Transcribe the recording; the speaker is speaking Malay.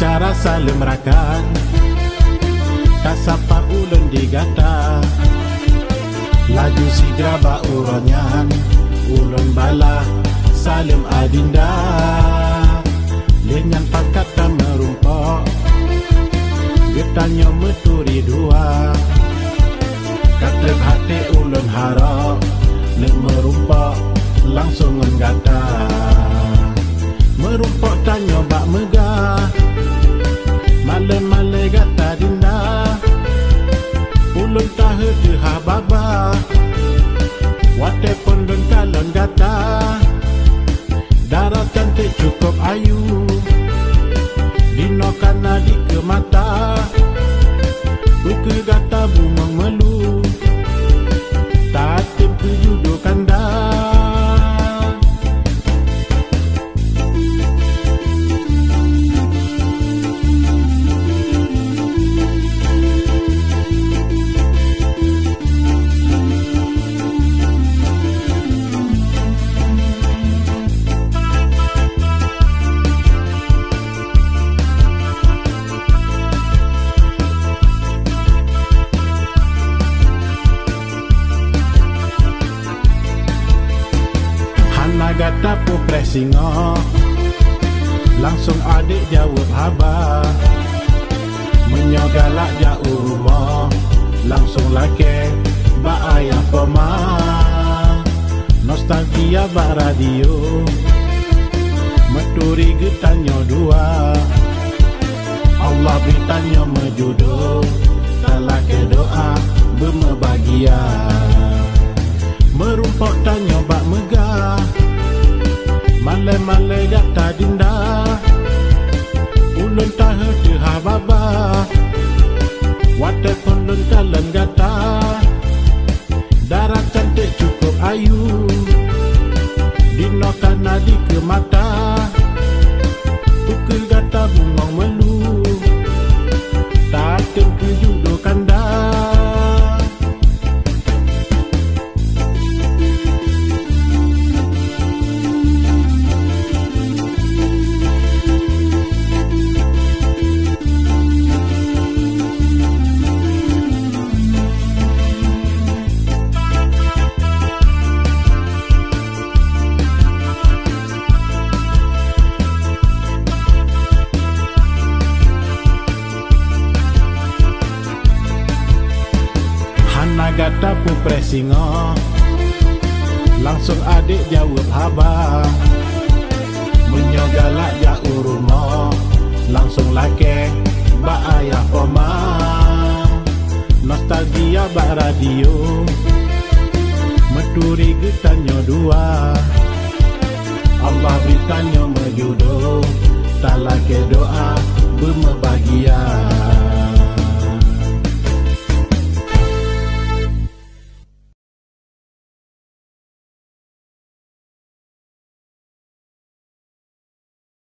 acara salim rakan kasapa ulun digata laju sigra ba uronyan ulun bala salim adinda lenyan pakata merumpok getanya meturi dua katlep hati ulun harap nek merumpok langsung menggata merumpok tanya bak megah male-male gata dinda ulun tahu deha baba wate pondon kalon gata darah cantik cukup ayu dino kana di ke mata buku gata bumang melu tatim tujudo kanda gata pu presingo langsung adik jawab haba menyogalak jauh rumah langsung lake ba ayah poma nostalgia ba radio meturi getanyo dua Allah beritanya mejudo talake doa bermebahagia merumpok tanya bak megah male-male gata dinda ulun tahu deha baba wate pondon kalon gata darah cantik cukup ayu dino kana di ke mata pukul gata bungong melu tatim ke judo kanda gata pu presingo langsung adik jawab haba menyogalak jauh rumah langsung lake ba ayah poma nostalgia ba radio meturi getanyo dua Allah beritanya mejudo talake doa bermebahagia